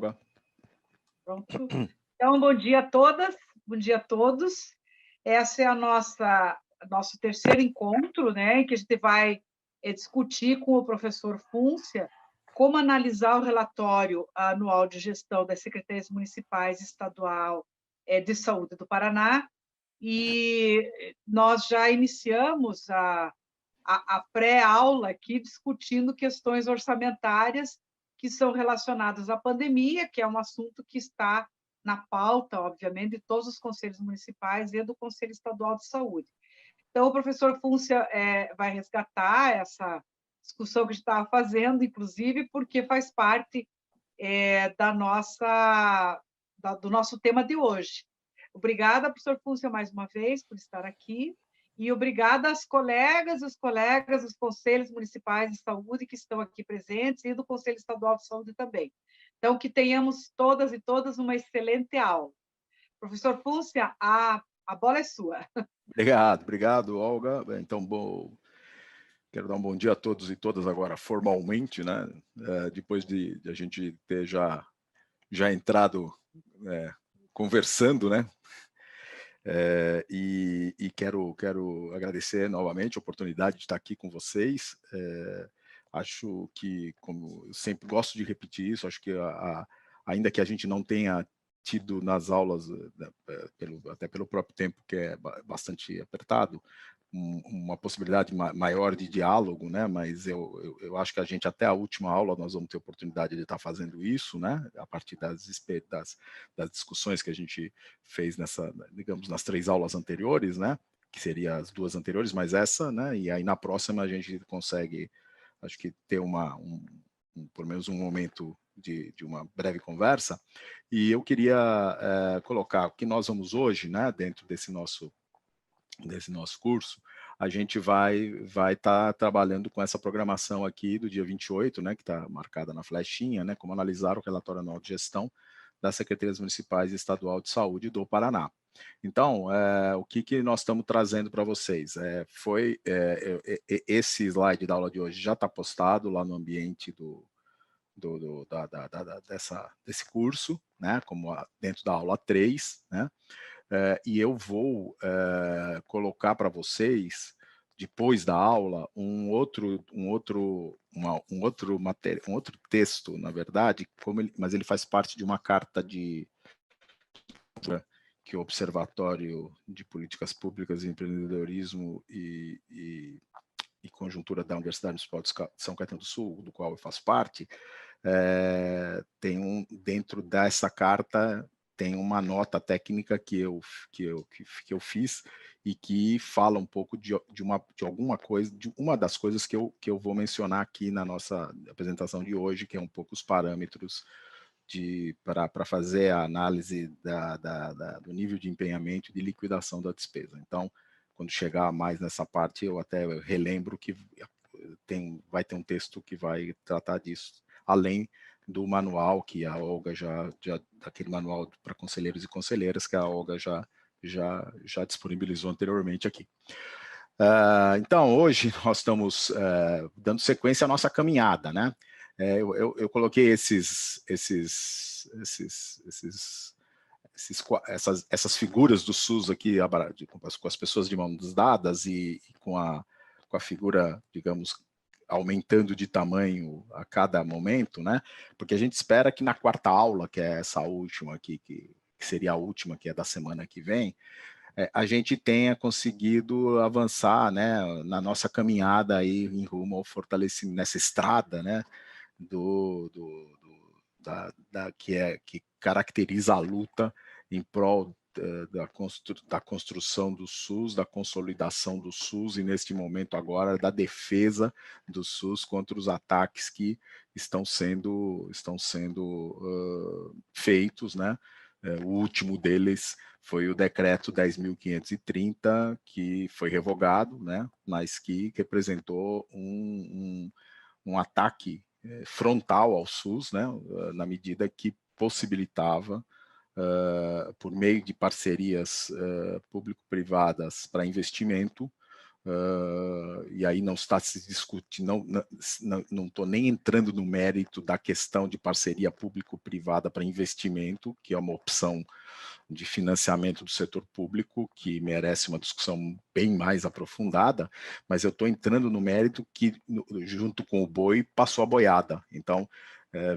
Olga. Pronto. Então, bom dia a todas, bom dia a todos. Esse é nosso terceiro encontro, né, em que a gente vai discutir com o professor Fúncia como analisar o relatório anual de gestão das secretarias municipais estadual de saúde do Paraná. E nós já iniciamos a pré-aula aqui discutindo questões orçamentárias que são relacionadas à pandemia, que é um assunto que está na pauta, obviamente, de todos os conselhos municipais e do Conselho Estadual de Saúde. Então, o professor Fúncia vai resgatar essa discussão que a gente estava fazendo, inclusive, porque faz parte do nosso tema de hoje. Obrigada, professor Fúncia, mais uma vez, por estar aqui. E obrigada às colegas e os colegas dos conselhos municipais de saúde que estão aqui presentes e do Conselho Estadual de Saúde também. Então, que tenhamos todas e todas uma excelente aula. Professor Fúncia, a bola é sua. Obrigado, Olga. Então, quero dar um bom dia a todos e todas agora formalmente, né? Depois de a gente ter já entrado conversando, né? E quero agradecer novamente a oportunidade de estar aqui com vocês. Acho que, como eu sempre gosto de repetir isso, acho que ainda que a gente não tenha tido nas aulas, até pelo próprio tempo que é bastante apertado, uma possibilidade maior de diálogo, né? Mas eu acho que a gente, até a última aula, nós vamos ter oportunidade de estar fazendo isso, né? A partir das discussões que a gente fez digamos, nas 3 aulas anteriores, né? Que seriam as 2 anteriores, mas essa, né? E aí na próxima a gente consegue, acho que, ter pelo menos um momento de uma breve conversa. E eu queria colocar o que nós vamos hoje, né? Dentro desse nosso curso, a gente vai estar trabalhando com essa programação aqui do dia 28, né, que está marcada na flechinha, né, como analisar o relatório anual de gestão das Secretarias Municipais e Estadual de Saúde do Paraná. Então, o que nós estamos trazendo para vocês? Esse slide da aula de hoje já está postado lá no ambiente desse curso, né, como dentro da aula 3, né? E eu vou colocar para vocês, depois da aula, um outro texto, na verdade, mas ele faz parte de uma carta que o Observatório de Políticas Públicas e Empreendedorismo e Conjuntura da Universidade Municipal de São Caetano do Sul, do qual eu faço parte, dentro dessa carta tem uma nota técnica que eu fiz e que fala um pouco de alguma coisa, de uma das coisas que eu vou mencionar aqui na nossa apresentação de hoje, que é um pouco os parâmetros para fazer a análise do nível de empenhamento e de liquidação da despesa. Então, quando chegar mais nessa parte, eu até relembro que vai ter um texto que vai tratar disso, além do manual que a Olga daquele manual para conselheiros e conselheiras que a Olga já disponibilizou anteriormente aqui. Então, hoje nós estamos dando sequência à nossa caminhada, né? Eu coloquei essas figuras do SUS aqui, com as pessoas de mãos dadas e com a figura, digamos, aumentando de tamanho a cada momento, né? Porque a gente espera que na 4ª aula, que é essa última aqui, que seria a última, que é da semana que vem, a gente tenha conseguido avançar, né, na nossa caminhada aí em rumo ao fortalecimento, nessa estrada, né, que caracteriza a luta em prol da construção do SUS, da consolidação do SUS e, neste momento agora, da defesa do SUS contra os ataques que estão sendo feitos, né? O último deles foi o decreto 10.530, que foi revogado, né? Mas que representou um ataque frontal ao SUS, né? Na medida que possibilitava, por meio de parcerias público-privadas para investimento, e aí não está se discutindo, não estou nem entrando no mérito da questão de parceria público-privada para investimento, que é uma opção de financiamento do setor público que merece uma discussão bem mais aprofundada, mas eu estou entrando no mérito que, junto com o boi, passou a boiada. Então,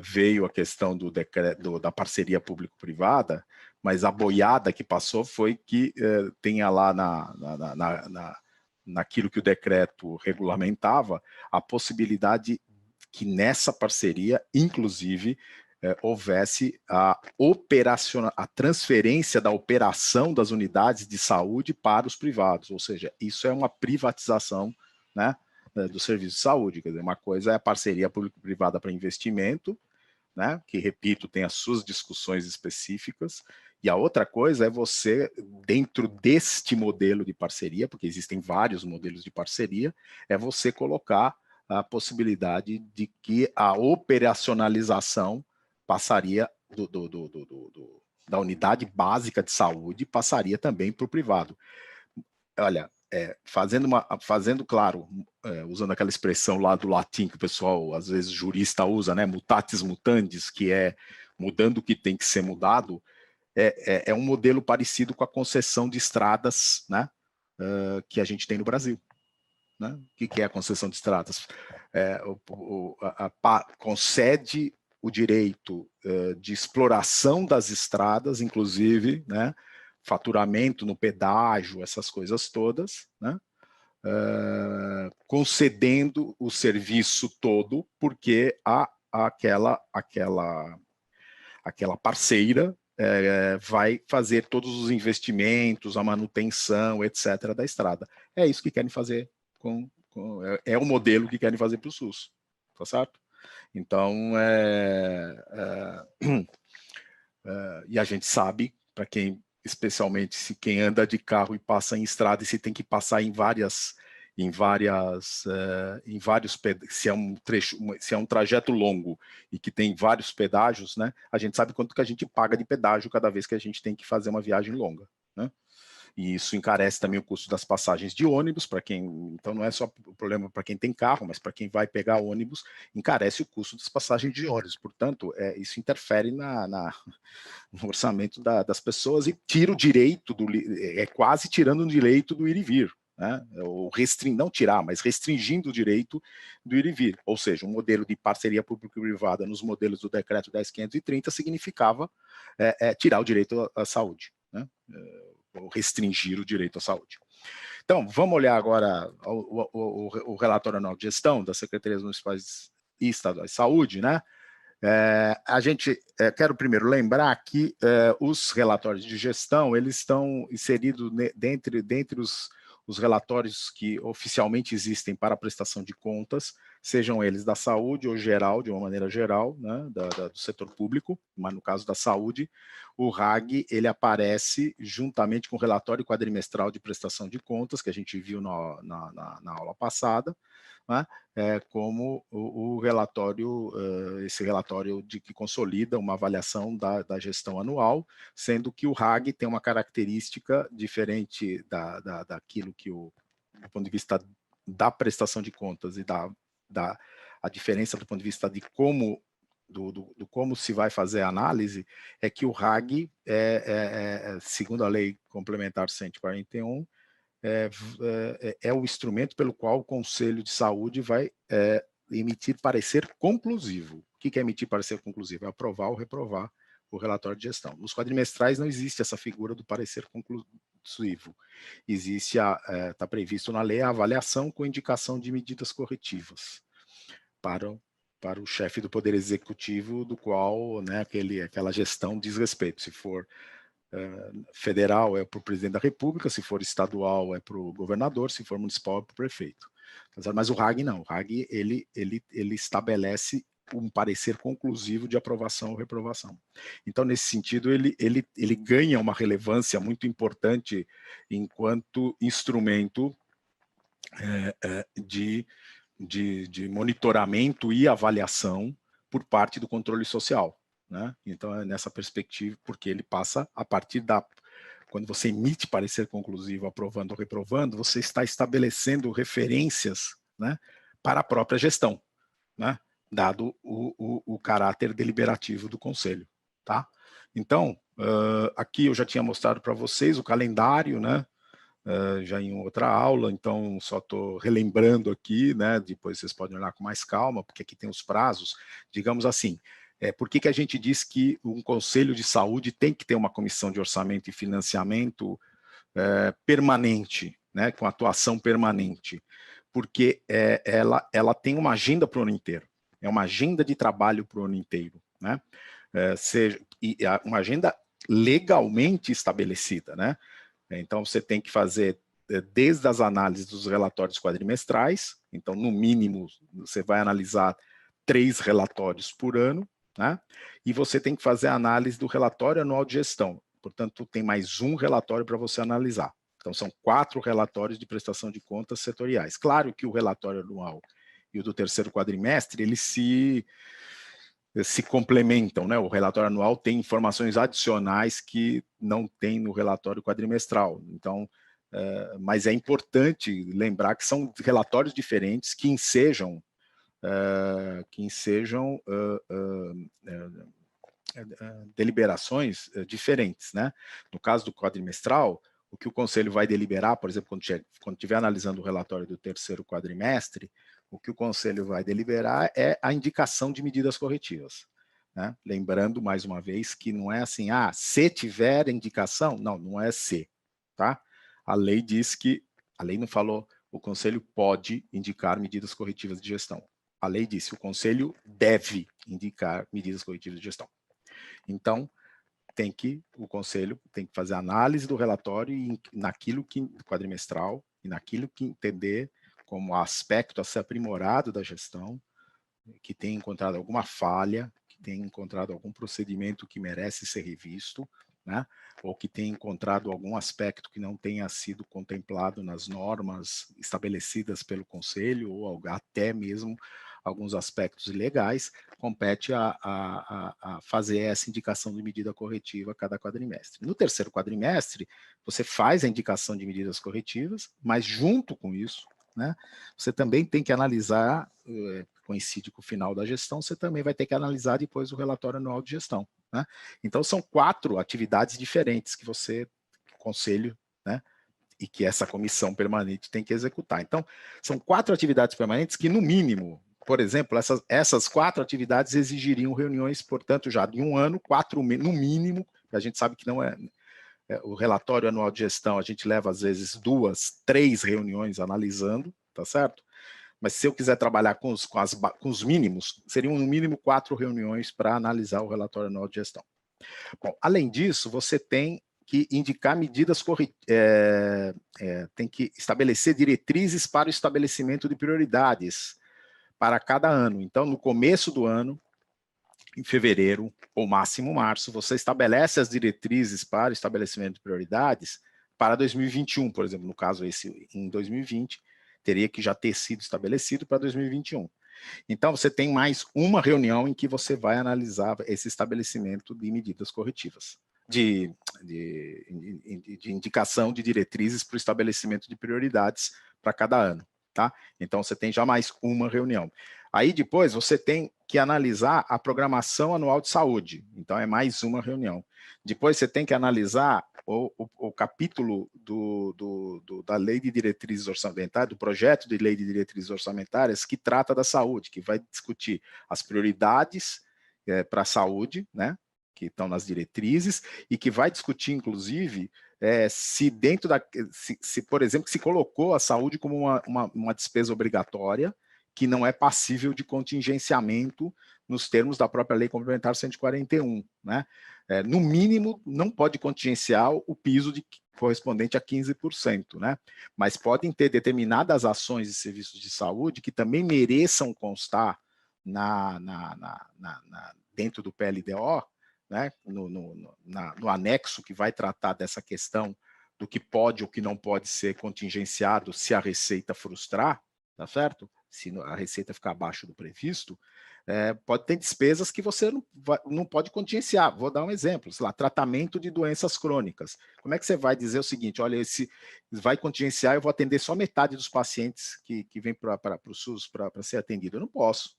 veio a questão do decreto, da parceria público-privada, mas a boiada que passou foi que tenha lá naquilo que o decreto regulamentava, a possibilidade que nessa parceria, inclusive, houvesse a transferência da operação das unidades de saúde para os privados, ou seja, isso é uma privatização, né, do serviço de saúde. Quer dizer, uma coisa é a parceria público-privada para investimento, né, que, repito, tem as suas discussões específicas, e a outra coisa é você, dentro deste modelo de parceria, porque existem vários modelos de parceria, é você colocar a possibilidade de que a operacionalização passaria da unidade básica de saúde, passaria também para o privado. Olha, fazendo claro, usando aquela expressão lá do latim que o pessoal, às vezes, jurista usa, né, mutatis mutandis, que é mudando o que tem que ser mudado, é um modelo parecido com a concessão de estradas, né, que a gente tem no Brasil. Né? O que é a concessão de estradas? Concede o direito de exploração das estradas, inclusive, né, faturamento no pedágio, essas coisas todas, né, concedendo o serviço todo, porque aquela parceira vai fazer todos os investimentos, a manutenção, etc., da estrada. É isso que querem fazer é o modelo que querem fazer para o SUS, tá certo? Então, e a gente sabe, para quem, especialmente se quem anda de carro e passa em estrada e se tem que passar em vários se é um trajeto longo e que tem vários pedágios, né? A gente sabe quanto que a gente paga de pedágio cada vez que a gente tem que fazer uma viagem longa, né? E isso encarece também o custo das passagens de ônibus, para quem, então não é só o problema para quem tem carro, mas para quem vai pegar ônibus, encarece o custo das passagens de ônibus. Portanto, isso interfere no orçamento das pessoas e tira o direito, quase tirando o direito do ir e vir. Né? Ou não tirar, mas restringindo o direito do ir e vir. Ou seja, um modelo de parceria público-privada nos modelos do decreto 10.530 significava tirar o direito à saúde, né? Ou restringir o direito à saúde. Então, vamos olhar agora o relatório anual de gestão das Secretarias Municipais e Estaduais de Saúde, né? Quero primeiro lembrar que os relatórios de gestão, eles estão inseridos dentre os relatórios que oficialmente existem para a prestação de contas, sejam eles da saúde ou geral, de uma maneira geral, né, do setor público, mas no caso da saúde, o RAG, ele aparece juntamente com o relatório quadrimestral de prestação de contas, que a gente viu na aula passada, né, como o relatório, esse relatório que consolida uma avaliação da gestão anual, sendo que o RAG tem uma característica diferente daquilo que do ponto de vista da prestação de contas e a diferença do ponto de vista de como como se vai fazer a análise, é que o RAG, segundo a Lei Complementar 141, é o instrumento pelo qual o Conselho de Saúde vai emitir parecer conclusivo. O que é emitir parecer conclusivo? É aprovar ou reprovar o relatório de gestão. Nos quadrimestrais não existe essa figura do parecer conclusivo. Existe, está previsto na lei a avaliação com indicação de medidas corretivas para o chefe do Poder Executivo, do qual, né, aquela gestão diz respeito. Se for federal é para o presidente da República, se for estadual é para o governador, se for municipal é para o prefeito. Mas o RAG não, o RAG ele estabelece um parecer conclusivo de aprovação ou reprovação. Então, nesse sentido, ele ganha uma relevância muito importante enquanto instrumento de monitoramento e avaliação por parte do controle social. Né? Então, é nessa perspectiva, porque ele passa a partir quando você emite parecer conclusivo, aprovando ou reprovando, você está estabelecendo referências, né, para a própria gestão, né, dado o caráter deliberativo do conselho. Tá? Então, aqui eu já tinha mostrado para vocês o calendário, né, já em outra aula, então só estou relembrando aqui, né, depois vocês podem olhar com mais calma, porque aqui tem os prazos, digamos assim, por que a gente diz que um conselho de saúde tem que ter uma comissão de orçamento e financiamento permanente, né, com atuação permanente? Porque ela tem uma agenda para o ano inteiro, é uma agenda de trabalho para o ano inteiro, né? Uma agenda legalmente estabelecida, né? Então, você tem que fazer desde as análises dos relatórios quadrimestrais, então, no mínimo, você vai analisar 3 relatórios por ano, né? E você tem que fazer a análise do relatório anual de gestão, portanto, tem mais um relatório para você analisar. Então, são 4 relatórios de prestação de contas setoriais. Claro que o relatório anual e o do terceiro quadrimestre, eles se complementam, né? O relatório anual tem informações adicionais que não tem no relatório quadrimestral. Então, mas é importante lembrar que são relatórios diferentes que ensejam deliberações diferentes, né? No caso do quadrimestral, o que o conselho vai deliberar, por exemplo, quando estiver analisando o relatório do terceiro quadrimestre, o que o conselho vai deliberar é a indicação de medidas corretivas, né? Lembrando, mais uma vez, que não é assim, se tiver indicação, não é se, tá? A lei diz que, a lei não falou, o conselho pode indicar medidas corretivas de gestão. A lei disse, o conselho deve indicar medidas corretivas de gestão. Então, o conselho tem que fazer análise do relatório e naquilo que quadrimestral e naquilo que entender como aspecto a ser aprimorado da gestão, que tem encontrado alguma falha, que tem encontrado algum procedimento que merece ser revisto, né? Ou que tem encontrado algum aspecto que não tenha sido contemplado nas normas estabelecidas pelo conselho, ou até mesmo alguns aspectos legais, compete a fazer essa indicação de medida corretiva a cada quadrimestre. No terceiro quadrimestre, você faz a indicação de medidas corretivas, mas junto com isso, né, você também tem que analisar, coincide com o final da gestão, você também vai ter que analisar depois o relatório anual de gestão, né? Então, são 4 atividades diferentes que você, conselho, né, e que essa comissão permanente tem que executar. Então, são 4 atividades permanentes que, no mínimo, por exemplo, essas 4 atividades exigiriam reuniões, portanto, já de um ano, 4 no mínimo, a gente sabe que não o relatório anual de gestão, a gente leva, às vezes, 2, 3 reuniões analisando, tá certo? Mas se eu quiser trabalhar com os mínimos, seriam no mínimo 4 reuniões para analisar o relatório anual de gestão. Bom, além disso, você tem que indicar medidas tem que estabelecer diretrizes para o estabelecimento de prioridades para cada ano. Então, no começo do ano, em fevereiro, ou máximo março, você estabelece as diretrizes para o estabelecimento de prioridades para 2021, por exemplo, no caso esse em 2020, teria que já ter sido estabelecido para 2021. Então, você tem mais uma reunião em que você vai analisar esse estabelecimento de medidas corretivas, de indicação de diretrizes para o estabelecimento de prioridades para cada ano, tá? Então, você tem já mais uma reunião. Aí, depois, você tem que analisar a programação anual de saúde. Então, é mais uma reunião. Depois, você tem que analisar o capítulo da Lei de Diretrizes Orçamentárias, do projeto de Lei de Diretrizes Orçamentárias, que trata da saúde, que vai discutir as prioridades para a saúde, né, que estão nas diretrizes, e que vai discutir, inclusive, se dentro por exemplo, que se colocou a saúde como uma despesa obrigatória, que não é passível de contingenciamento nos termos da própria Lei Complementar 141, né? No mínimo, não pode contingenciar o piso correspondente a 15%, né? Mas podem ter determinadas ações e serviços de saúde que também mereçam constar dentro do PLDO, né? No anexo que vai tratar dessa questão do que pode ou que não pode ser contingenciado se a receita frustrar, tá certo? Se a receita ficar abaixo do previsto, pode ter despesas que você não pode contingenciar. Vou dar um exemplo, sei lá, tratamento de doenças crônicas. Como é que você vai dizer o seguinte, olha, esse vai contingenciar, eu vou atender só metade dos pacientes que vêm para o SUS para ser atendido? Eu não posso,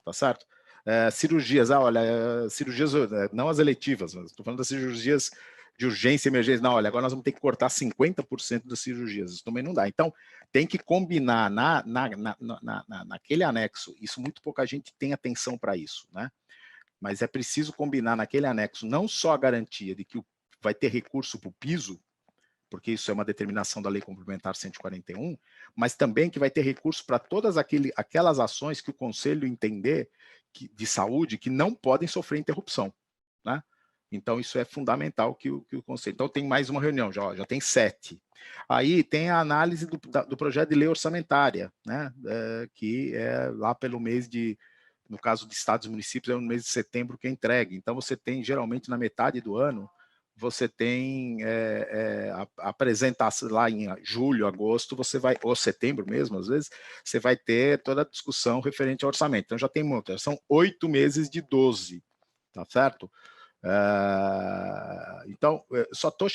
tá certo? Cirurgias, olha, cirurgias não as eletivas, mas estou falando das cirurgias de urgência e emergência. Não, olha, agora nós vamos ter que cortar 50% das cirurgias. Isso também não dá. Então, tem que combinar naquele anexo. Isso muito pouca gente tem atenção para isso, né? Mas é preciso combinar naquele anexo não só a garantia de que vai ter recurso para o piso, porque isso é uma determinação da Lei Complementar 141, mas também que vai ter recurso para todas aquelas ações que o Conselho entender de saúde que não podem sofrer interrupção, né? Então, isso é fundamental que o Conselho... Então, tem mais uma reunião, já tem 7. Aí tem a análise do projeto de lei orçamentária, né? Que é lá pelo mês de... No caso de estados e municípios, é no mês de setembro que é entregue. Então, você tem, geralmente, na metade do ano, você tem a apresentação lá em julho, agosto, você vai, ou setembro mesmo, às vezes, você vai ter toda a discussão referente ao orçamento. Então, já tem muito, são 8 meses de 12, tá certo? Então,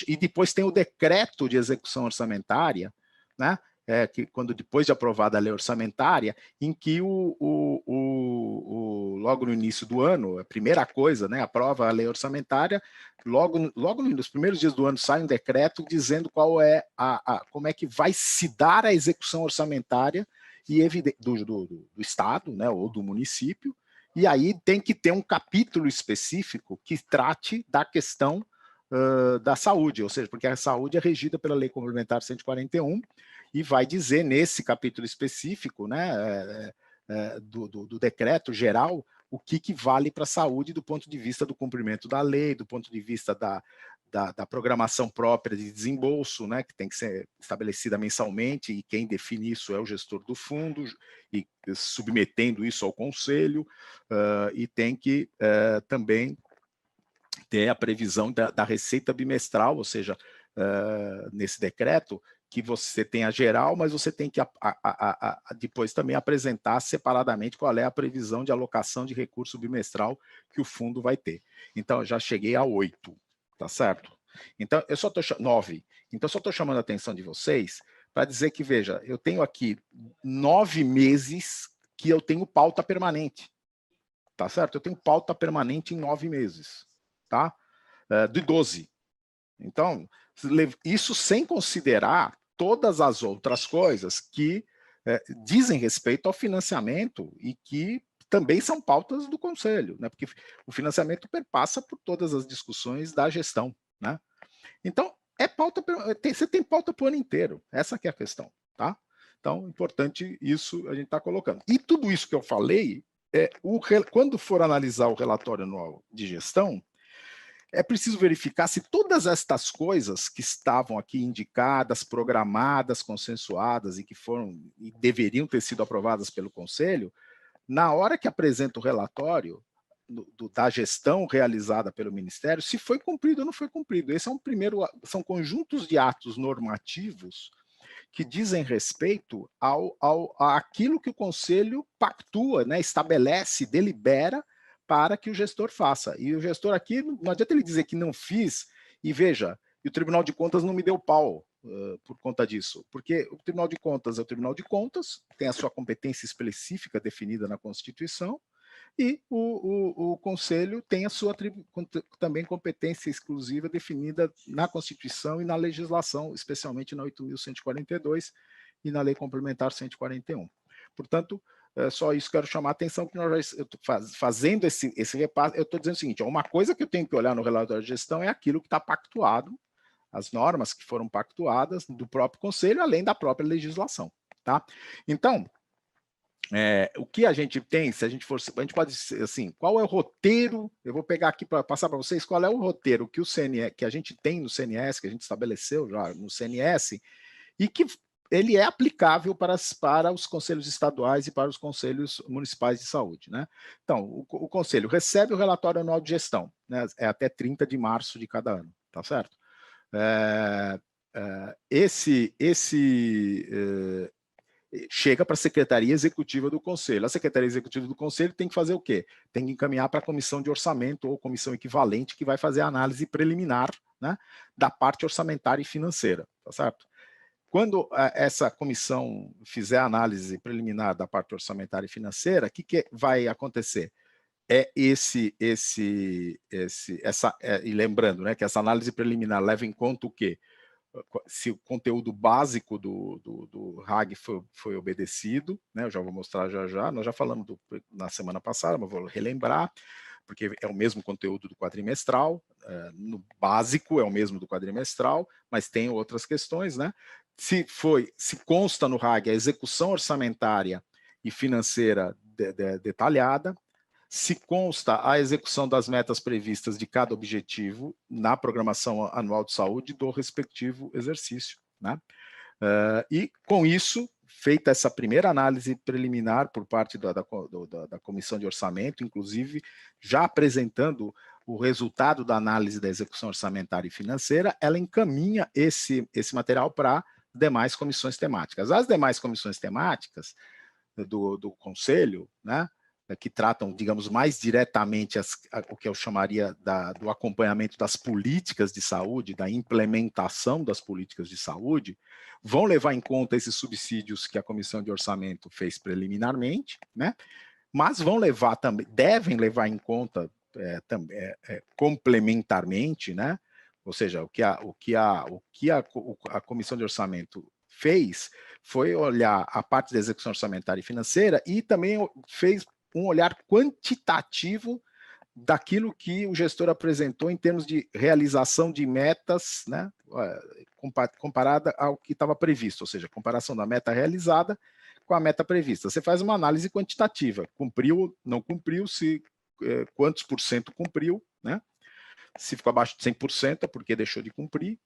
e depois tem o decreto de execução orçamentária, né? Que quando depois de aprovada a lei orçamentária, em que logo no início do ano, a primeira coisa, né, aprova a lei orçamentária, logo nos primeiros dias do ano sai um decreto dizendo qual é como é que vai se dar a execução orçamentária e do Estado, né, ou do município, e aí tem que ter um capítulo específico que trate da questão da saúde, ou seja, porque a saúde é regida pela Lei Complementar 141 e vai dizer nesse capítulo específico, né, do decreto geral, o que vale para a saúde do ponto de vista do cumprimento da lei, do ponto de vista da programação própria de desembolso, né, que tem que ser estabelecida mensalmente, e quem define isso é o gestor do fundo, e submetendo isso ao conselho, e tem que também ter a previsão da receita bimestral, ou seja, nesse decreto, que você tem a geral, mas você tem que depois também apresentar separadamente qual é a previsão de alocação de recurso bimestral que o fundo vai ter. Então, eu já cheguei a 8, tá certo? Então, eu só estou 9. Então, eu só estou chamando a atenção de vocês para dizer que, veja, eu tenho aqui 9 meses que eu tenho pauta permanente, tá certo? Eu tenho pauta permanente em 9 meses, tá? De 12. Então, isso sem considerar todas as outras coisas que dizem respeito ao financiamento e que também são pautas do Conselho, né? Porque o financiamento perpassa por todas as discussões da gestão, né? Então, você tem pauta para o ano inteiro, essa que é a questão, tá? Então, importante isso a gente está colocando. E tudo isso que eu falei, quando for analisar o relatório anual de gestão, é preciso verificar se todas estas coisas que estavam aqui indicadas, programadas, consensuadas e que foram e deveriam ter sido aprovadas pelo Conselho, na hora que apresenta o relatório da gestão realizada pelo Ministério, se foi cumprido ou não foi cumprido. Esse é são conjuntos de atos normativos que dizem respeito àquilo que o Conselho pactua, né, estabelece, delibera para que o gestor faça. E o gestor aqui, não adianta ele dizer que não fiz, e veja, e o Tribunal de Contas não me deu pau por conta disso, porque o Tribunal de Contas é o Tribunal de Contas, tem a sua competência específica definida na Constituição, e o Conselho tem a sua também competência exclusiva definida na Constituição e na legislação, especialmente na 8.142 e na Lei Complementar 141. Portanto, só isso quero chamar a atenção, que nós fazendo esse repasse, eu estou dizendo o seguinte, uma coisa que eu tenho que olhar no relatório de gestão é aquilo que está pactuado, as normas que foram pactuadas do próprio Conselho, além da própria legislação. Tá? Então, o que a gente tem, se a gente for, a gente pode assim, qual é o roteiro? Eu vou pegar aqui para passar para vocês qual é o roteiro que que a gente tem no CNS, que a gente estabeleceu já no CNS, e que ele é aplicável para os conselhos estaduais e para os conselhos municipais de saúde, né? Então, o conselho recebe o relatório anual de gestão, né? É até 30 de março de cada ano, tá certo? chega para a Secretaria Executiva do Conselho. A Secretaria Executiva do Conselho tem que fazer o quê? Tem que encaminhar para a Comissão de Orçamento ou comissão equivalente, que vai fazer a análise preliminar, né, da parte orçamentária e financeira, tá certo? Quando essa comissão fizer a análise preliminar da parte orçamentária e financeira, o que vai acontecer? E lembrando, né, que essa análise preliminar leva em conta o quê? Se o conteúdo básico do RAG foi obedecido, né, eu já vou mostrar já, nós já falamos na semana passada, mas vou relembrar, porque é o mesmo conteúdo do quadrimestral, no básico é o mesmo do quadrimestral, mas tem outras questões, né? Se consta no RAG a execução orçamentária e financeira detalhada, se consta a execução das metas previstas de cada objetivo na programação anual de saúde do respectivo exercício, né? E, com isso, feita essa primeira análise preliminar por parte da Comissão de Orçamento, inclusive já apresentando o resultado da análise da execução orçamentária e financeira, ela encaminha esse material para demais comissões temáticas. As demais comissões temáticas do Conselho, né, que tratam, digamos, mais diretamente o que eu chamaria do acompanhamento das políticas de saúde, da implementação das políticas de saúde, vão levar em conta esses subsídios que a Comissão de Orçamento fez preliminarmente, né? Mas devem levar em conta complementarmente, né? Ou seja, o que a Comissão de Orçamento fez foi olhar a parte da execução orçamentária e financeira e também fez um olhar quantitativo daquilo que o gestor apresentou em termos de realização de metas, né, comparada ao que estava previsto, ou seja, comparação da meta realizada com a meta prevista. Você faz uma análise quantitativa, cumpriu, não cumpriu, quantos por cento cumpriu, né? Se ficou abaixo de 100% é porque deixou de cumprir,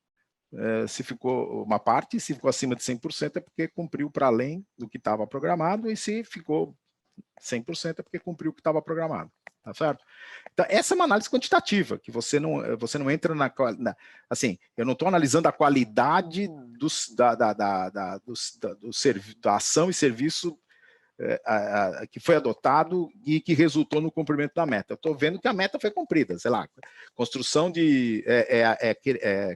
se ficou uma parte, se ficou acima de 100% é porque cumpriu para além do que estava programado, e se ficou 100% é porque cumpriu o que estava programado, tá certo? Então, essa é uma análise quantitativa, que você não entra assim, eu não estou analisando a qualidade da ação e serviço que foi adotado e que resultou no cumprimento da meta. Eu estou vendo que a meta foi cumprida, sei lá, construção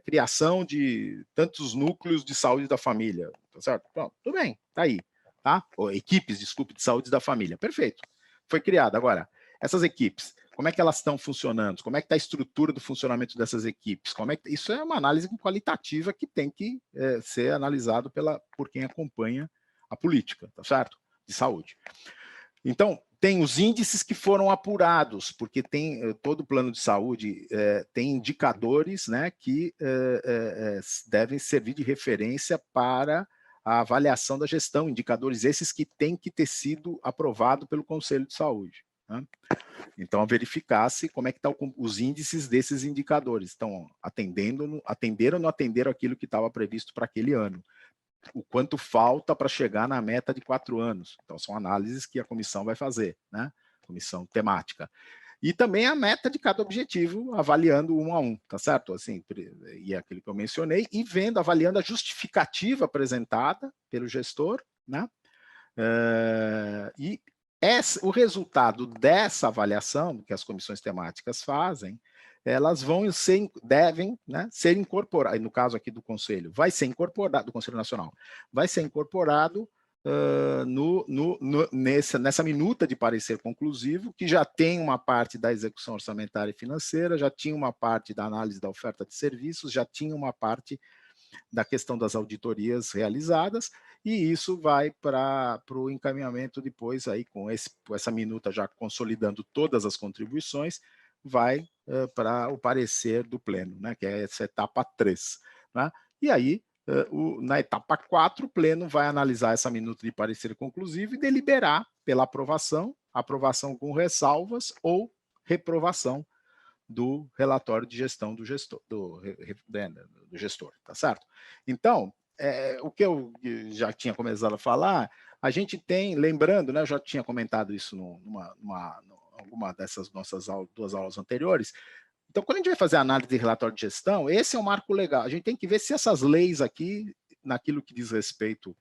criação de tantos núcleos de saúde da família, tá certo? Pronto, tudo bem, tá aí. Tá? Ou equipes, desculpe, de saúde da família. Perfeito. Foi criada. Agora, essas equipes, como é que elas estão funcionando? Como é que está a estrutura do funcionamento dessas equipes? Isso é uma análise qualitativa que tem que ser analisado por quem acompanha a política, tá certo? De saúde. Então, tem os índices que foram apurados, porque tem todo o plano de saúde tem indicadores, né, que devem servir de referência para a avaliação da gestão, indicadores esses que têm que ter sido aprovado pelo Conselho de Saúde, né? Então, verificar-se como é que estão os índices desses indicadores. Estão atenderam ou não atenderam aquilo que estava previsto para aquele ano. O quanto falta para chegar na meta de 4 anos. Então, são análises que a comissão vai fazer, né? Comissão temática. E também a meta de cada objetivo, avaliando um a um, tá certo? Assim, e é aquilo que eu mencionei, e avaliando a justificativa apresentada pelo gestor, né? E o resultado dessa avaliação que as comissões temáticas fazem, elas devem, né, ser incorporadas, no caso aqui do Conselho, vai ser incorporado, do Conselho Nacional, vai ser incorporado nessa minuta de parecer conclusivo, que já tem uma parte da execução orçamentária e financeira, já tinha uma parte da análise da oferta de serviços, já tinha uma parte da questão das auditorias realizadas, e isso vai para o encaminhamento depois, aí, com essa minuta já consolidando todas as contribuições, vai para o parecer do pleno, né, que é essa etapa 3. Né? E aí, na etapa 4, o pleno vai analisar essa minuta de parecer conclusivo e deliberar pela aprovação com ressalvas ou reprovação do relatório de gestão do gestor, tá certo? Então, o que eu já tinha começado a falar, a gente tem, lembrando, né, eu já tinha comentado isso alguma dessas nossas duas aulas anteriores. Então, quando a gente vai fazer a análise de relatório de gestão, esse é um marco legal. A gente tem que ver se essas leis aqui, naquilo que diz respeito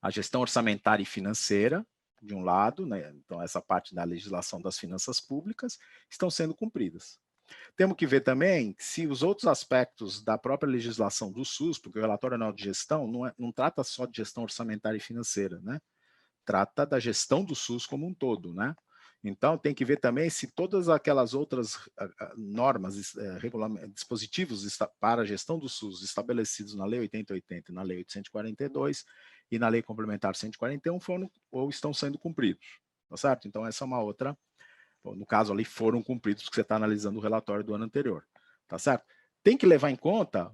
a gestão orçamentária e financeira, de um lado, né? Então essa parte da legislação das finanças públicas estão sendo cumpridas. Temos que ver também se os outros aspectos da própria legislação do SUS, porque o relatório anual de gestão não trata só de gestão orçamentária e financeira, né? Trata da gestão do SUS como um todo, né? Então, tem que ver também se todas aquelas outras normas, dispositivos para a gestão do SUS estabelecidos na Lei 8080, na Lei 842 e na Lei Complementar 141 foram ou estão sendo cumpridos, tá certo? Então, essa é uma outra, no caso ali, foram cumpridos, porque você está analisando o relatório do ano anterior, tá certo? Tem que levar em conta,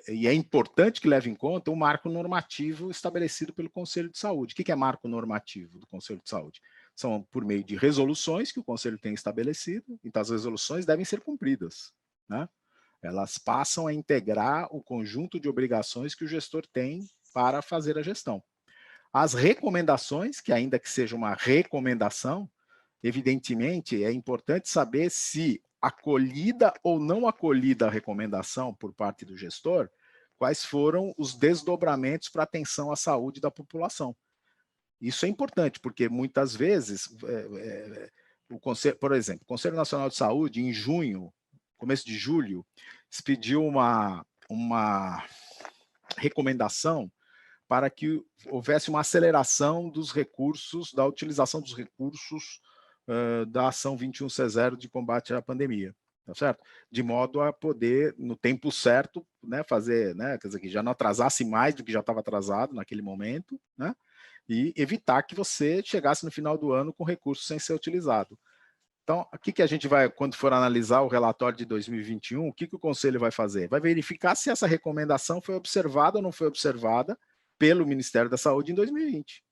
e é importante que leve em conta, o marco normativo estabelecido pelo Conselho de Saúde. O que é marco normativo do Conselho de Saúde? São por meio de resoluções que o Conselho tem estabelecido, então as resoluções devem ser cumpridas, né? Elas passam a integrar o conjunto de obrigações que o gestor tem para fazer a gestão. As recomendações, que ainda que seja uma recomendação, evidentemente é importante saber se acolhida ou não acolhida a recomendação por parte do gestor, quais foram os desdobramentos para atenção à saúde da população. Isso é importante, porque muitas vezes, o Conselho, por exemplo, o Conselho Nacional de Saúde, em junho, começo de julho, expediu uma recomendação para que houvesse uma aceleração dos recursos, da utilização dos recursos da ação 21C0 de combate à pandemia, tá certo? De modo a poder, no tempo certo, né, fazer, né, quer dizer, que já não atrasasse mais do que já estava atrasado naquele momento, né? E evitar que você chegasse no final do ano com recursos sem ser utilizado. Então, o que a gente vai, quando for analisar o relatório de 2021, o que o Conselho vai fazer? Vai verificar se essa recomendação foi observada ou não foi observada pelo Ministério da Saúde em 2020,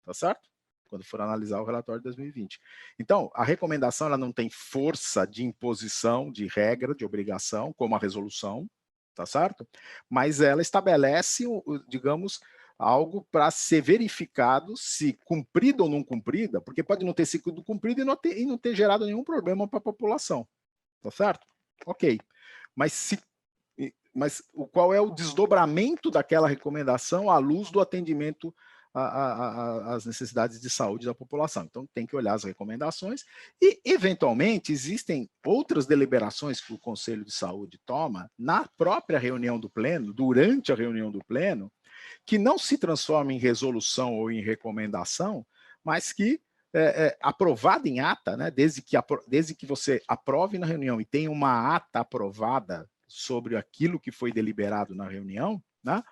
tá certo? Quando for analisar o relatório de 2020. Então, a recomendação ela não tem força de imposição, de regra, de obrigação, como a resolução, tá certo? Mas ela estabelece, digamos, algo para ser verificado se cumprida ou não cumprida, porque pode não ter sido cumprida e não ter gerado nenhum problema para a população, tá certo? Ok. Mas qual é o desdobramento daquela recomendação à luz do atendimento às necessidades de saúde da população? Então, tem que olhar as recomendações e, eventualmente, existem outras deliberações que o Conselho de Saúde toma na própria reunião do Pleno, durante a reunião do Pleno, que não se transforma em resolução ou em recomendação, mas que aprovada em ata, né, desde que você aprove na reunião e tenha uma ata aprovada sobre aquilo que foi deliberado na reunião, né,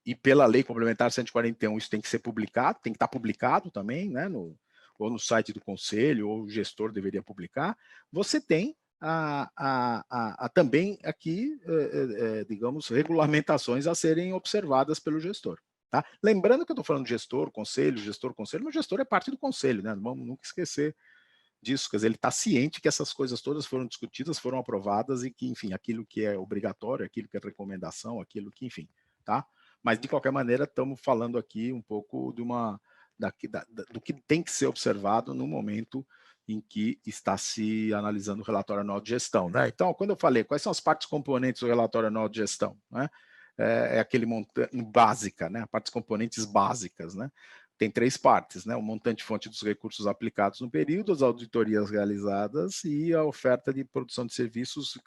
e pela Lei Complementar 141 isso tem que ser publicado, tem que estar publicado também, né, ou no site do Conselho, ou o gestor deveria publicar, você tem também aqui, digamos, regulamentações a serem observadas pelo gestor. Tá? Lembrando que eu estou falando de gestor, conselho, mas o gestor é parte do conselho, né? Não vamos nunca esquecer disso, quer dizer, ele está ciente que essas coisas todas foram discutidas, foram aprovadas e que, enfim, aquilo que é obrigatório, aquilo que é recomendação, aquilo que, enfim, tá? Mas, de qualquer maneira, estamos falando aqui um pouco de do que tem que ser observado no momento em que está se analisando o relatório anual de gestão, né? Então, quando eu falei quais são as partes componentes do relatório anual de gestão, né? É aquele montante básica, né? Partes componentes básicas, né? Tem três partes, né? O montante fonte dos recursos aplicados no período, as auditorias realizadas e a oferta de produção de serviços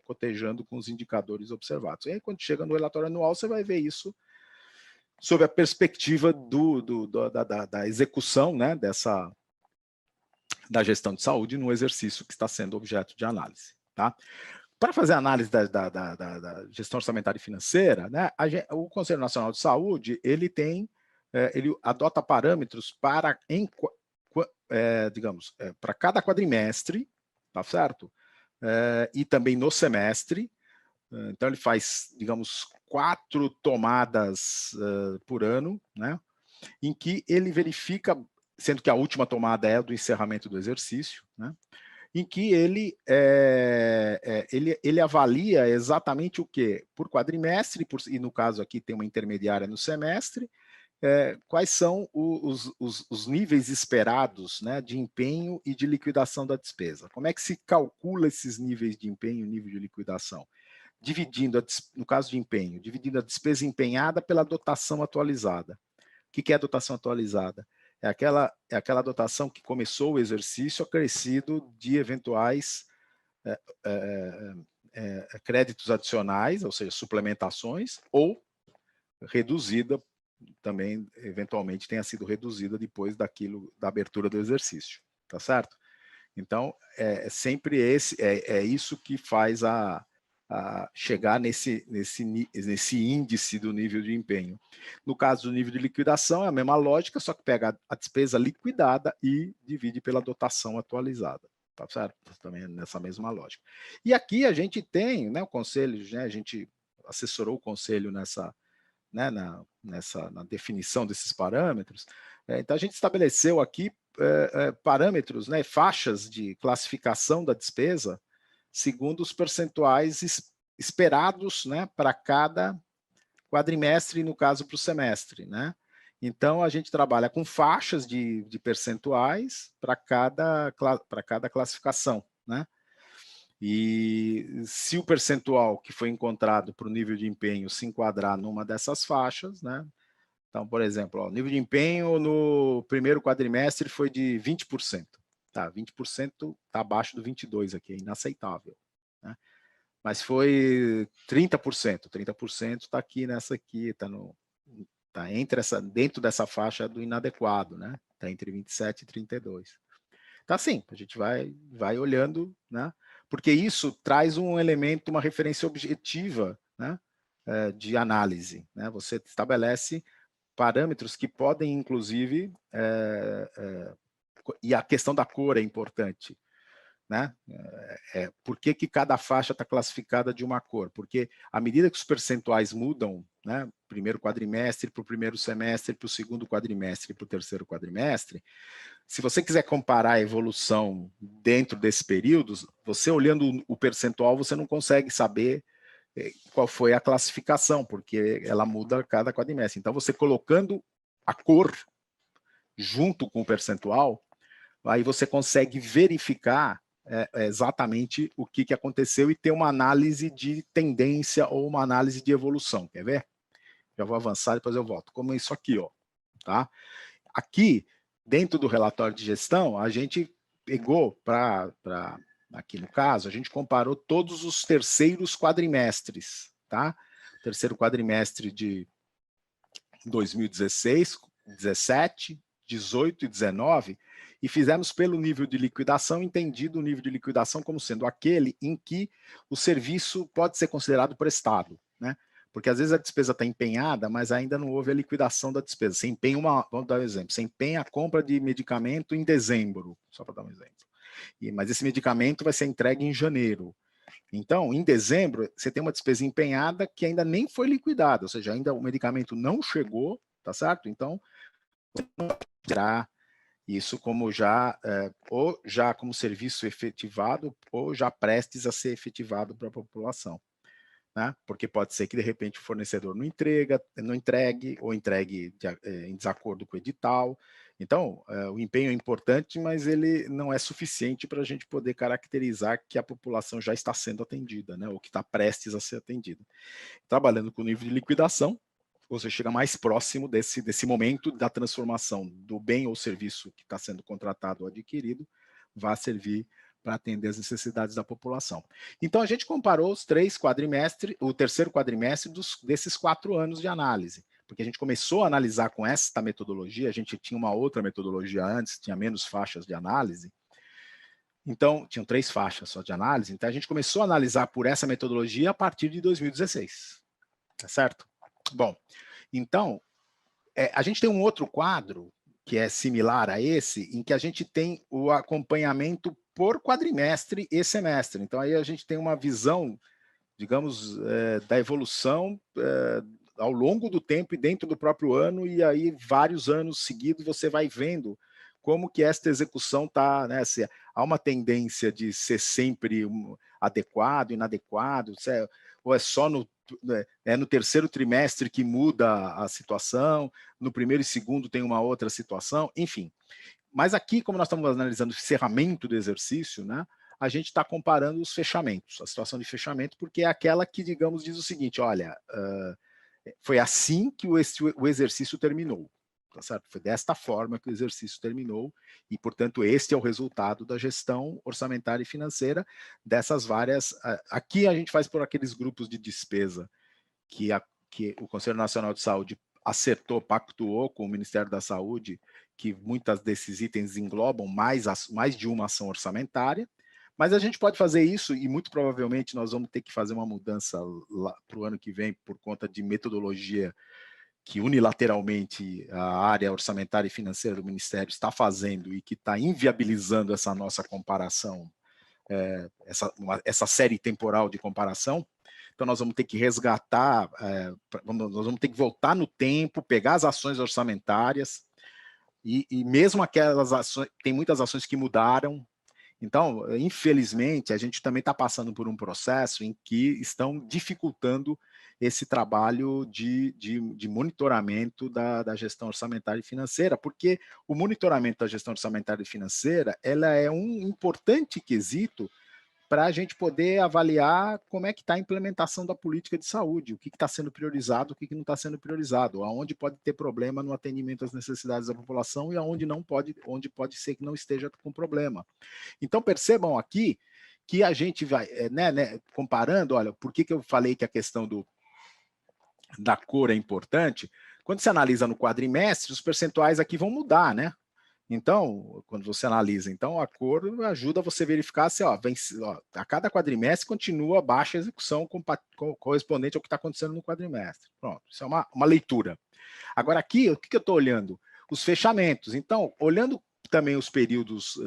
cotejando com os indicadores observados. E aí, quando chega no relatório anual, você vai ver isso sob a perspectiva da execução, né, da gestão de saúde no exercício que está sendo objeto de análise. Tá? Para fazer a análise da gestão orçamentária e financeira, né, o Conselho Nacional de Saúde ele adota parâmetros para, digamos, para cada quadrimestre, tá certo? E também no semestre. Então, ele faz, digamos, 4 tomadas por ano, né? Em que ele verifica, sendo que a última tomada é do encerramento do exercício, né? Em que ele avalia exatamente o quê? Por quadrimestre, e no caso aqui tem uma intermediária no semestre, quais são os níveis esperados, né, de empenho e de liquidação da despesa. Como é que se calcula esses níveis de empenho e nível de liquidação? dividindo, no caso de empenho, dividindo a despesa empenhada pela dotação atualizada. O que é a dotação atualizada? É aquela dotação que começou o exercício acrescido de eventuais créditos adicionais, ou seja, suplementações, ou reduzida também, eventualmente, tenha sido reduzida depois da abertura do exercício, tá certo? Então, sempre isso que faz a chegar nesse índice do nível de empenho. No caso do nível de liquidação, é a mesma lógica, só que pega a despesa liquidada e divide pela dotação atualizada, tá certo? Também nessa mesma lógica. E aqui a gente tem, né, o conselho, né, a gente assessorou o conselho né, na definição desses parâmetros. Então, a gente estabeleceu aqui parâmetros, né, faixas de classificação da despesa segundo os percentuais esperados, né, para cada quadrimestre, no caso, para o semestre. Né? Então, a gente trabalha com faixas de percentuais para cada classificação. Né? E se o percentual que foi encontrado para o nível de empenho se enquadrar numa dessas faixas, né? Então, por exemplo, o nível de empenho no primeiro quadrimestre foi de 20%. Tá, 20% está abaixo do 22% aqui, é inaceitável. Né? Mas foi 30%. 30% está aqui nessa aqui, está dentro dessa faixa do inadequado, né? Está entre 27% e 32%. Então, assim, a gente vai olhando, né? Porque isso traz um elemento, uma referência objetiva, né? De análise. Né? Você estabelece parâmetros que podem, inclusive, e a questão da cor é importante. Né? Por que cada faixa está classificada de uma cor? Porque à medida que os percentuais mudam, né, primeiro quadrimestre para o primeiro semestre, para o segundo quadrimestre, para o terceiro quadrimestre, se você quiser comparar a evolução dentro desse período, você olhando o percentual, você não consegue saber qual foi a classificação, porque ela muda a cada quadrimestre. Então, você colocando a cor junto com o percentual, aí você consegue verificar exatamente o que aconteceu e ter uma análise de tendência ou uma análise de evolução. Quer ver? Já vou avançar, depois eu volto. Como isso aqui, ó, tá? Aqui, dentro do relatório de gestão, a gente pegou aqui no caso, a gente comparou todos os terceiros quadrimestres, tá? Terceiro quadrimestre de 2016, 17, 18 e 19, e fizemos pelo nível de liquidação, entendido o nível de liquidação como sendo aquele em que o serviço pode ser considerado prestado, né? Porque às vezes a despesa está empenhada, mas ainda não houve a liquidação da despesa. Você empenha vamos dar um exemplo, você empenha a compra de medicamento em dezembro, só para dar um exemplo. Mas esse medicamento vai ser entregue em janeiro. Então, em dezembro, você tem uma despesa empenhada que ainda nem foi liquidada, ou seja, ainda o medicamento não chegou, tá certo? Então, será isso como ou já como serviço efetivado, ou já prestes a ser efetivado para a população. Né? Porque pode ser que, de repente, o fornecedor não entregue, ou entregue em desacordo com o edital. Então, o empenho é importante, mas ele não é suficiente para a gente poder caracterizar que a população já está sendo atendida, né? Ou que está prestes a ser atendida. Trabalhando com o nível de liquidação, você chega mais próximo desse momento da transformação do bem ou serviço que está sendo contratado ou adquirido, vai servir para atender as necessidades da população. Então, a gente comparou os o terceiro quadrimestre desses 4 anos de análise, porque a gente começou a analisar com esta metodologia, a gente tinha uma outra metodologia antes, tinha menos faixas de análise, então, tinham 3 faixas só de análise, então a gente começou a analisar por essa metodologia a partir de 2016, tá certo? Bom, então, a gente tem um outro quadro que é similar a esse, em que a gente tem o acompanhamento por quadrimestre e semestre. Então, aí a gente tem uma visão, digamos, da evolução ao longo do tempo e dentro do próprio ano, e aí vários anos seguidos você vai vendo como que esta execução está, né? Se há uma tendência de ser sempre adequado, inadequado, ou é só no terceiro trimestre que muda a situação, no primeiro e segundo tem uma outra situação, enfim. Mas aqui, como nós estamos analisando o encerramento do exercício, né, a gente está comparando os fechamentos, a situação de fechamento, porque é aquela que, digamos, diz o seguinte, olha, foi assim que o exercício terminou. Tá certo? Foi desta forma que o exercício terminou e, portanto, este é o resultado da gestão orçamentária e financeira dessas várias... Aqui a gente faz por aqueles grupos de despesa que o Conselho Nacional de Saúde acertou, pactuou com o Ministério da Saúde, que muitas desses itens englobam mais de uma ação orçamentária, mas a gente pode fazer isso e muito provavelmente nós vamos ter que fazer uma mudança para o ano que vem por conta de metodologia que unilateralmente a área orçamentária e financeira do Ministério está fazendo e que está inviabilizando essa nossa comparação, essa série temporal de comparação. Então, nós vamos ter que resgatar, nós vamos ter que voltar no tempo, pegar as ações orçamentárias, e mesmo aquelas ações, tem muitas ações que mudaram. Então, infelizmente, a gente também está passando por um processo em que estão dificultando esse trabalho de monitoramento da gestão orçamentária e financeira, porque o monitoramento da gestão orçamentária e financeira ela é um importante quesito para a gente poder avaliar como é que está a implementação da política de saúde, o que está sendo priorizado, o que não está sendo priorizado, aonde pode ter problema no atendimento às necessidades da população e aonde não pode, onde pode ser que não esteja com problema. Então, percebam aqui que a gente vai, comparando, olha, por que eu falei que a questão da cor é importante? Quando você analisa no quadrimestre, os percentuais aqui vão mudar, né? Então, quando você analisa, então a cor ajuda você a verificar se a cada quadrimestre continua baixa a execução correspondente ao que está acontecendo no quadrimestre. Pronto, isso é uma leitura. Agora aqui, o que eu estou olhando? Os fechamentos. Então, olhando também os períodos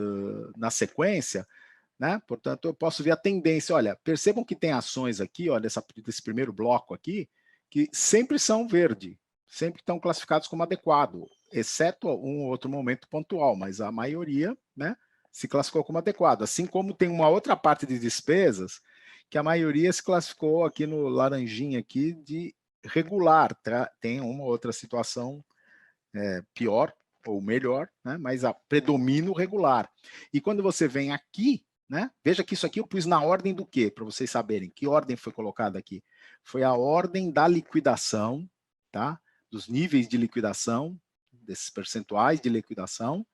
na sequência, né? Portanto, eu posso ver a tendência. Olha, percebam que tem ações aqui, olha, desse primeiro bloco aqui, que sempre são verde, sempre estão classificados como adequado, exceto um ou outro momento pontual, mas a maioria, né, se classificou como adequado. Assim como tem uma outra parte de despesas que a maioria se classificou aqui no laranjinha aqui de regular, tá? Tem uma outra situação pior ou melhor, né, mas a predomínio regular. E quando você vem aqui, né, veja que isso aqui eu pus na ordem do quê? Para vocês saberem que ordem foi colocada aqui. Foi a ordem da liquidação, tá? Dos níveis de liquidação, desses percentuais de liquidação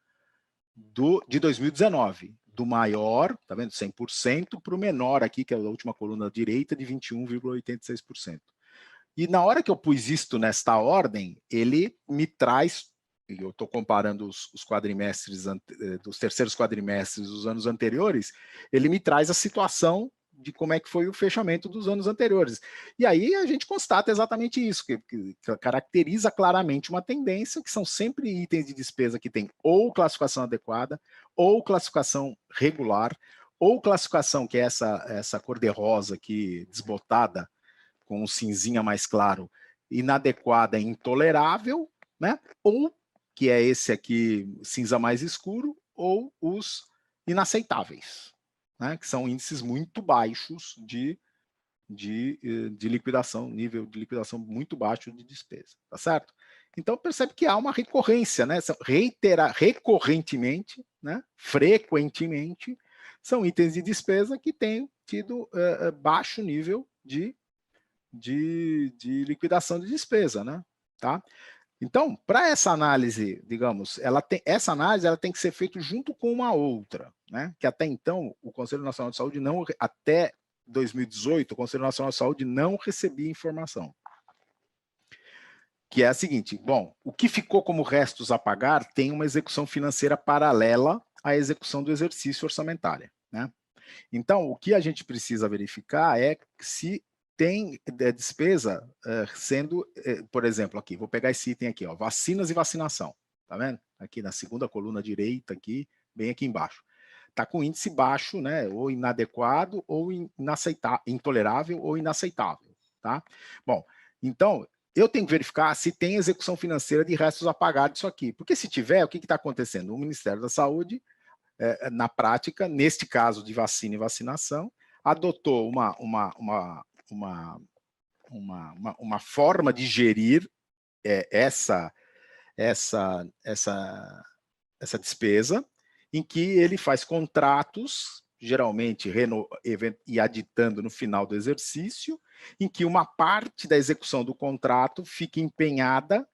de 2019, do maior, tá vendo, 100%, para o menor aqui, que é a última coluna direita, de 21,86%. E na hora que eu pus isto nesta ordem, ele me traz, eu estou comparando os quadrimestres, dos terceiros quadrimestres dos anos anteriores, ele me traz a situação de como é que foi o fechamento dos anos anteriores. E aí a gente constata exatamente isso, que caracteriza claramente uma tendência, que são sempre itens de despesa que tem ou classificação adequada, ou classificação regular, ou classificação, que é essa cor de rosa aqui, desbotada, com um cinzinha mais claro, inadequada e intolerável, né? Ou, que é esse aqui, cinza mais escuro, ou os inaceitáveis, né, que são índices muito baixos de liquidação, nível de liquidação muito baixo de despesa, tá certo? Então, percebe que há uma recorrência, né, recorrentemente, né, frequentemente, são itens de despesa que têm tido baixo nível de liquidação de despesa, né, tá? Então, para essa análise, digamos, essa análise ela tem que ser feita junto com uma outra, né? Que até então o Conselho Nacional de Saúde até 2018, o Conselho Nacional de Saúde não recebia informação. Que é a seguinte, bom, o que ficou como restos a pagar tem uma execução financeira paralela à execução do exercício orçamentário, né? Então, o que a gente precisa verificar é se tem despesa sendo, por exemplo, aqui, vou pegar esse item aqui, ó, vacinas e vacinação, tá vendo? Aqui na segunda coluna direita, aqui, bem aqui embaixo. Está com índice baixo, né, ou inadequado, ou inaceitável, intolerável ou inaceitável, tá? Bom, então, eu tenho que verificar se tem execução financeira de restos a pagar disso aqui, porque se tiver, o que está acontecendo? O Ministério da Saúde, na prática, neste caso de vacina e vacinação, adotou uma forma de gerir essa despesa, em que ele faz contratos geralmente e aditando no final do exercício, em que uma parte da execução do contrato fica empenhada,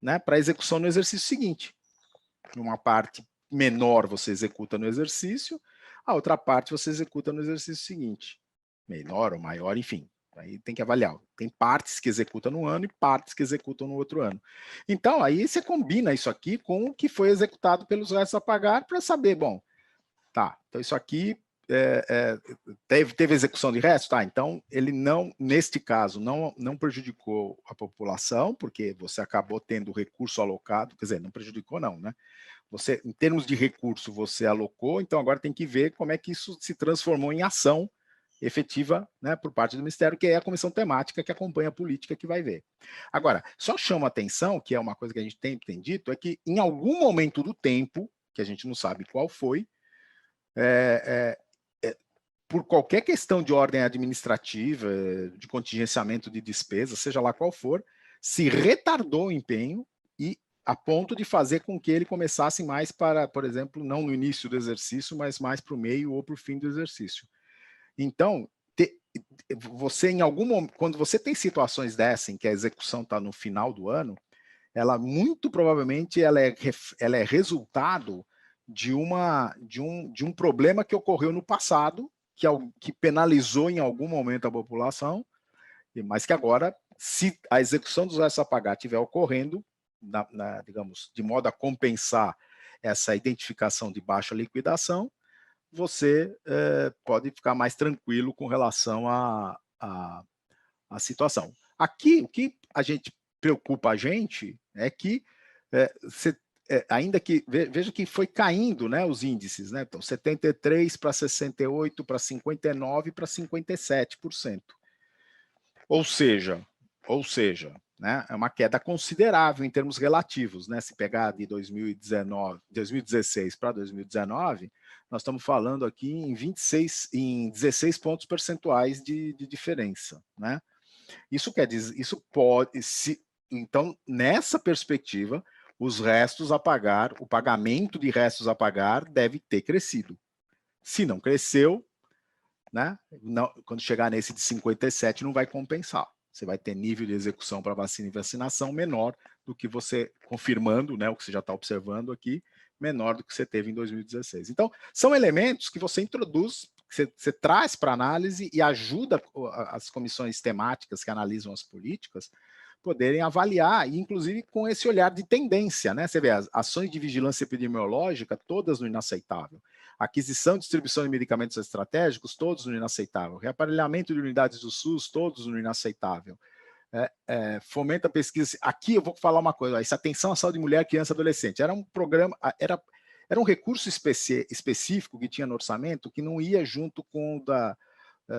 né, para execução no exercício seguinte. Uma parte menor você executa no exercício, a outra parte você executa no exercício seguinte. Menor ou maior, enfim. Aí tem que avaliar. Tem partes que executam no ano e partes que executam no outro ano. Então, aí você combina isso aqui com o que foi executado pelos restos a pagar para saber, bom, tá, então isso aqui teve execução de restos? Tá, então ele não, neste caso, não prejudicou a população, porque você acabou tendo recurso alocado, quer dizer, não prejudicou não, né? Você, em termos de recurso, você alocou, então agora tem que ver como é que isso se transformou em ação efetiva, né, por parte do Ministério, que é a comissão temática que acompanha a política que vai ver. Agora, só chama atenção, que é uma coisa que a gente tem dito, é que em algum momento do tempo, que a gente não sabe qual foi, por qualquer questão de ordem administrativa, de contingenciamento de despesa, seja lá qual for, se retardou o empenho e a ponto de fazer com que ele começasse mais para, por exemplo, não no início do exercício, mas mais para o meio ou para o fim do exercício. Então, você em algum momento, quando você tem situações dessa em que a execução está no final do ano, ela muito provavelmente ela é resultado de um problema que ocorreu no passado, que penalizou em algum momento a população, mas que agora, se a execução dos restos a pagar estiver ocorrendo, digamos, de modo a compensar essa identificação de baixa liquidação, você pode ficar mais tranquilo com relação à situação. Aqui, o que preocupa a gente é que ainda que, veja que foi caindo, né, os índices, né? Então, 73% para 68%, para 59%, para 57%. Ou seja, né, é uma queda considerável em termos relativos, né? Se pegar de 2016 para 2019, nós estamos falando aqui em 16 pontos percentuais de diferença, né? Isso quer dizer, isso pode, então, nessa perspectiva, os restos a pagar, o pagamento de restos a pagar deve ter crescido. Se não cresceu, né, quando chegar nesse de 57, não vai compensar. Você vai ter nível de execução para vacina e vacinação menor do que você, confirmando, né, o que você já está observando aqui, menor do que você teve em 2016. Então, são elementos que você introduz, que você traz para análise e ajuda as comissões temáticas que analisam as políticas poderem avaliar, inclusive com esse olhar de tendência, né? Você vê, as ações de vigilância epidemiológica, todas no inaceitável. Aquisição e distribuição de medicamentos estratégicos, todos no inaceitável. Reaparelhamento de unidades do SUS, todos no inaceitável. Fomenta a pesquisa. Aqui eu vou falar uma coisa, essa atenção à saúde de mulher, criança e adolescente. Era um programa, era um recurso específico que tinha no orçamento que não ia junto com o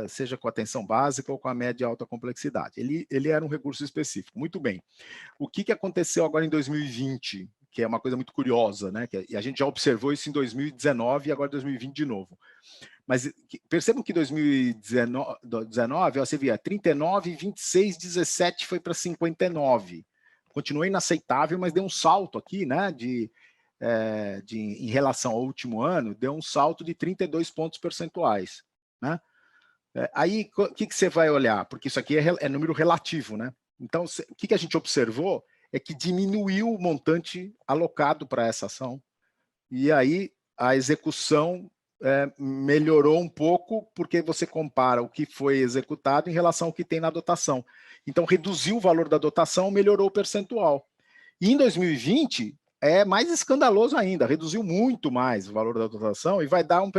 seja com a atenção básica ou com a média e alta complexidade. Ele era um recurso específico. Muito bem. O que aconteceu agora em 2020, que é uma coisa muito curiosa, né? E a gente já observou isso em 2019 e agora 2020 de novo. Mas percebam que 2019, você via 39, 26, 17 foi para 59. Continuou inaceitável, mas deu um salto aqui, né? Em relação ao último ano, deu um salto de 32 pontos percentuais, né? Aí, o que você vai olhar? Porque isso aqui é número relativo, né? Então, o que a gente observou é que diminuiu o montante alocado para essa ação. E aí, a execução melhorou um pouco, porque você compara o que foi executado em relação ao que tem na dotação. Então, reduziu o valor da dotação, melhorou o percentual. E em 2020, é mais escandaloso ainda, reduziu muito mais o valor da dotação e vai dar um